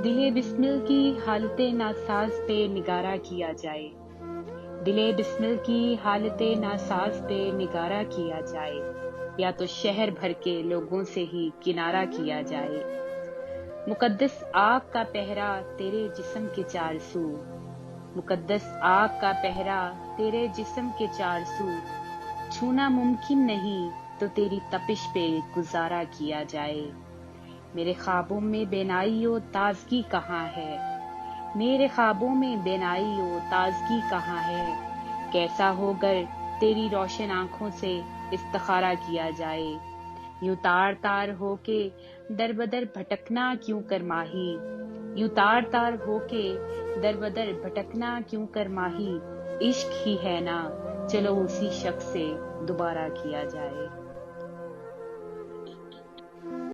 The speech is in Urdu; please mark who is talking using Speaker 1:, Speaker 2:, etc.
Speaker 1: دل بسمل کی حالت ناساز پہ نگارہ کیا جائے، دل بسمل کی حالت ناساز پہ نگارہ کیا جائے، یا تو شہر بھر کے لوگوں سے ہی کنارہ کیا جائے۔ مقدس آگ کا پہرا تیرے جسم کے چار سو، مقدس آگ کا پہرا تیرے جسم کے چار سو، چھونا ممکن نہیں تو تیری تپش پہ گزارا کیا جائے۔ میرے خوابوں میں بینائی و تازگی کہاں ہے، میرے خوابوں میں بینائی و تازگی کہاں ہے، کیسا ہو گر تیری روشن آنکھوں سے استخارہ کیا جائے۔ یوں تار تار ہو کے در بدر بھٹکنا کیوں کر ماہی، یوں تار تار ہو کے در بدر بھٹکنا کیوں کر ماہی، عشق ہی ہے نا چلو اسی شخص سے دوبارہ کیا جائے۔